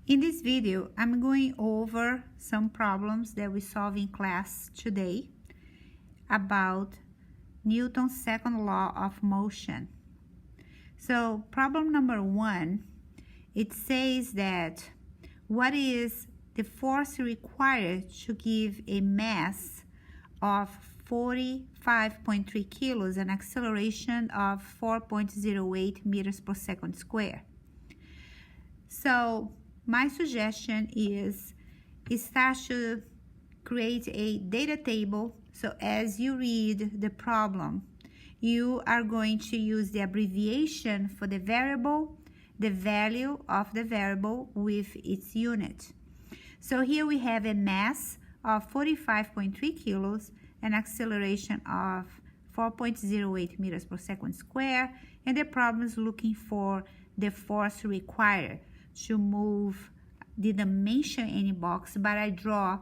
In this video, I'm going over some problems that we solve in class today about Newton's second law of motion. So problem number 1, it says that what is the force required to give a mass of 45.3 kilos and acceleration of 4.08 meters per second square. So my suggestion is start to create a data table. So as you read the problem, you are going to use the abbreviation for the variable, the value of the variable with its unit. So here we have a mass of 45.3 kilos, an acceleration of 4.08 meters per second square, and the problem is looking for the force required to move. Didn't mention any box, but I draw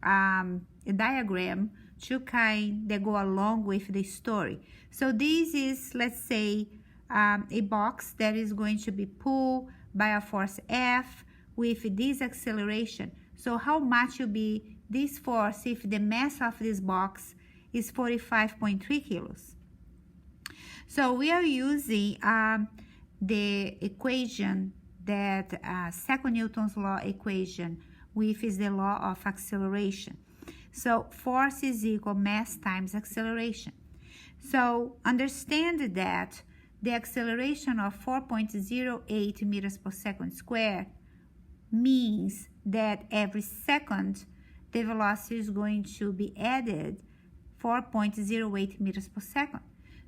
a diagram to kind that go along with the story. So this is, let's say, a box that is going to be pulled by a force F with this acceleration. So how much will be this force if the mass of this box is 45.3 kilos? So we are using the equation that second Newton's law equation, which is the law of acceleration. So force is equal mass times acceleration. So understand that the acceleration of 4.08 meters per second square means that every second the velocity is going to be added 4.08 meters per second.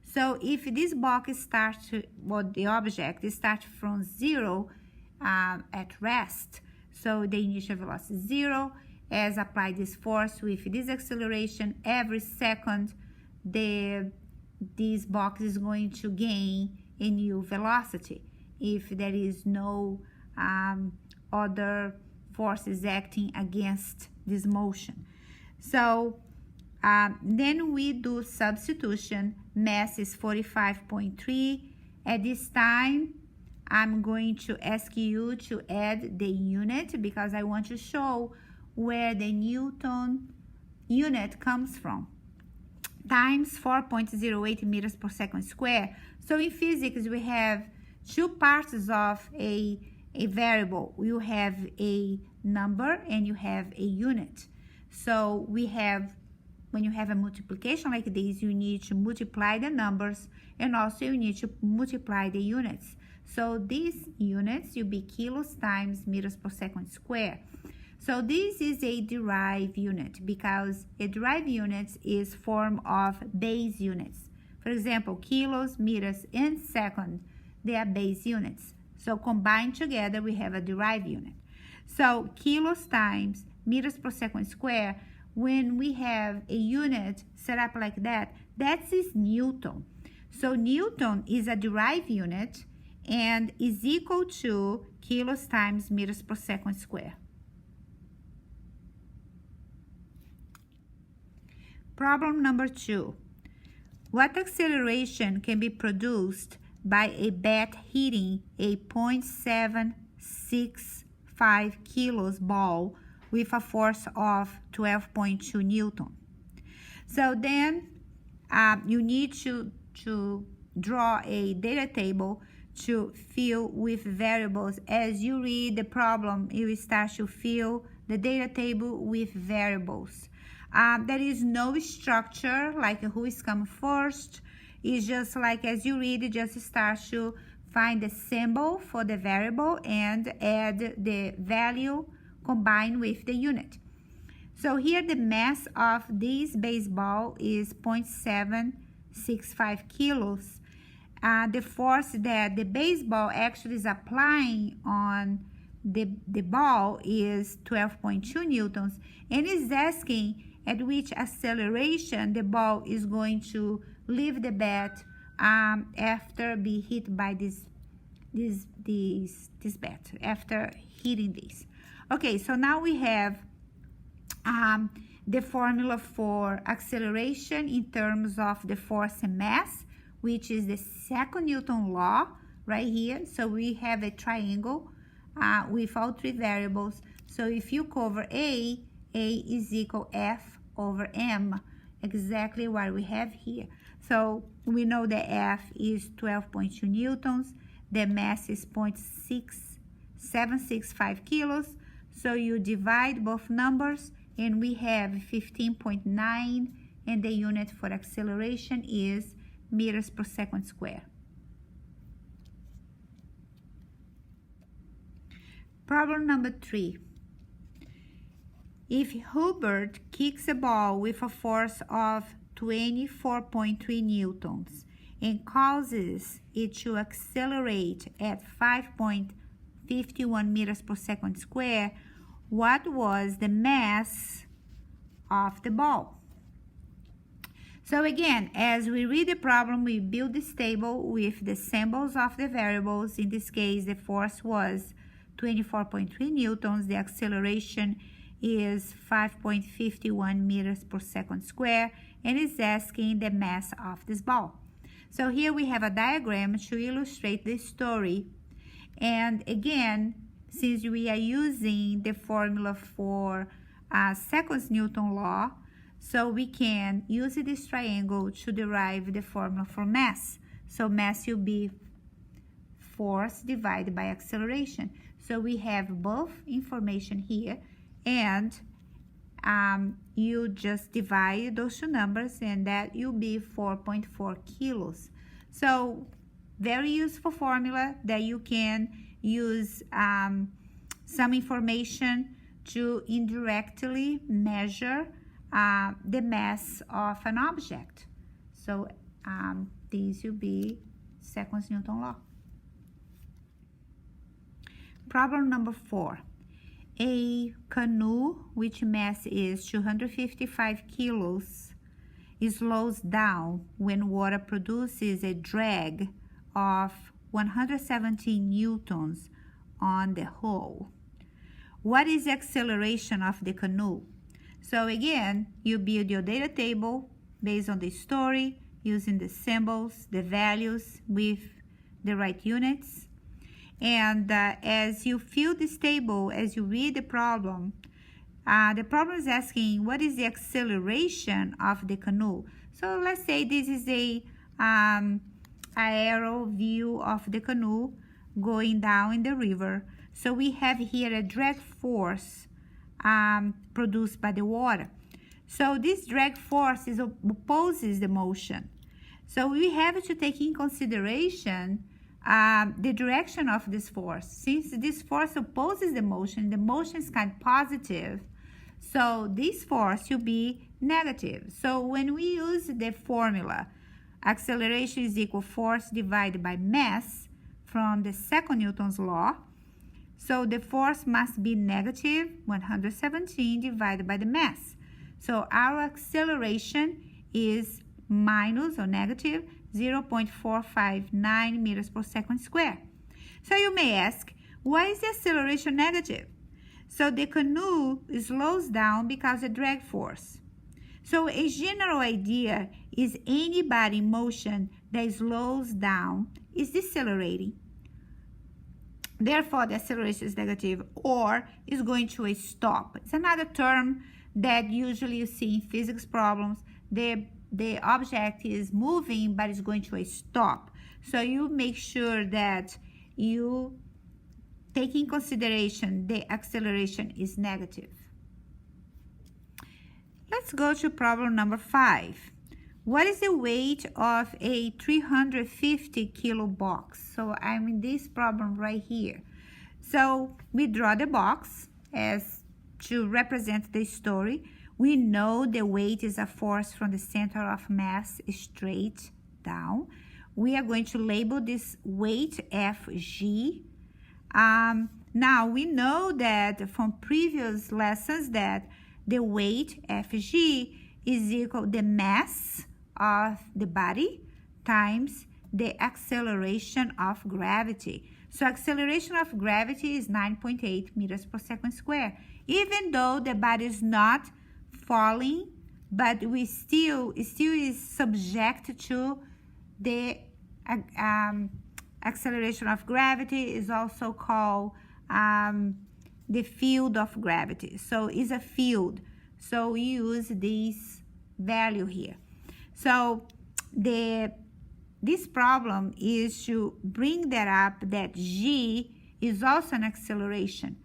So if this box starts to, well, the object starts from 0 at rest, so the initial velocity is 0. As apply this force with this acceleration, every second this box is going to gain a new velocity if there is no other forces acting against this motion. So then we do substitution. Mass is 45.3. At this time, I'm going to ask you to add the unit because I want to show where the Newton unit comes from. Times 4.08 meters per second square. So in physics, we have two parts of a variable. You have a number and you have a unit. So we have, when you have a multiplication like this, you need to multiply the numbers and also you need to multiply the units. So these units will be kilos times meters per second square. So this is a derived unit because a derived unit is form of base units. For example, kilos, meters, and second, they are base units. So combined together, we have a derived unit. So kilos times meters per second square, when we have a unit set up like that, that is Newton. So Newton is a derived unit and is equal to kilos times meters per second square. Problem number 2. What acceleration can be produced by a bat hitting a 0.765 kilos ball with a force of 12.2 Newton? So then you need to draw a data table to fill with variables. As you read the problem, you will start to fill the data table with variables. There is no structure like who is coming first. It's just like as you read, you just start to find the symbol for the variable and add the value combined with the unit. So here the mass of this baseball is 0.765 kilos. The force that the baseball actually is applying on the ball is 12.2 newtons, and is asking at which acceleration the ball is going to leave the bat after be hit by this bat, after hitting this. Okay, so now we have the formula for acceleration in terms of the force and mass, which is the second Newton law right here. So we have a triangle with all three variables. So if you cover A is equal F over M, exactly what we have here. So we know that F is 12.2 newtons, the mass is 0.6765 kilos, so you divide both numbers and we have 15.9, and the unit for acceleration is meters per second square. Problem number 3. If Hubert kicks a ball with a force of 24.3 newtons and causes it to accelerate at 5.51 meters per second square, what was the mass of the ball? So again, as we read the problem, we build this table with the symbols of the variables. In this case, the force was 24.3 newtons, the acceleration is 5.51 meters per second square, and is asking the mass of this ball. So here we have a diagram to illustrate the story. And again, since we are using the formula for Second's Newton law, so we can use this triangle to derive the formula for mass. So mass will be force divided by acceleration. So we have both information here, and you just divide those two numbers, and that will be 4.4 kilos. So very useful formula that you can use some information to indirectly measure the mass of an object. So this will be Second's Newton law. Problem number 4. A canoe which mass is 255 kilos slows down when water produces a drag of 117 newtons on the hull. What is the acceleration of the canoe? So again, you build your data table based on the story, using the symbols, the values with the right units. And as you fill this table, as you read the problem is asking what is the acceleration of the canoe. So let's say this is a aerial view of the canoe going down in the river. So we have here a drag force produced by the water. So this drag force opposes the motion. So we have to take in consideration the direction of this force. Since this force opposes the motion is kind of positive, so this force will be negative. So when we use the formula, acceleration is equal force divided by mass from the second Newton's law, so the force must be negative 117 divided by the mass. So our acceleration is minus or negative 0.459 meters per second square. So you may ask, why is the acceleration negative? So the canoe slows down because of drag force. So a general idea is any body in motion that slows down is decelerating. Therefore, the acceleration is negative or is going to a stop. It's another term that usually you see in physics problems. The object is moving, but it's going to a stop. So you make sure that you take in consideration the acceleration is negative. Let's go to problem number 5. What is the weight of a 350 kilo box? So I'm in this problem right here. So we draw the box as to represent the story. We know the weight is a force from the center of mass straight down. We are going to label this weight Fg. Now we know that from previous lessons that the weight Fg is equal to the mass of the body times the acceleration of gravity. So acceleration of gravity is 9.8 meters per second square. Even though the body is not falling, but we still is subject to the acceleration of gravity, is also called the field of gravity. So it's a field. So we use this value here. So this problem is to bring that up, that g is also an acceleration,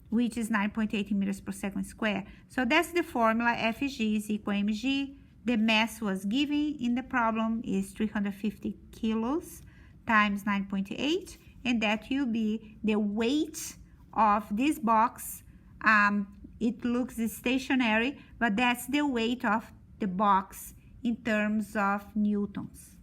which is 9.8 meters per second square. So that's the formula. Fg is equal to mg. The mass was given in the problem is 350 kilos times 9.8, and that will be the weight of this box. It looks stationary, but that's the weight of the box in terms of newtons.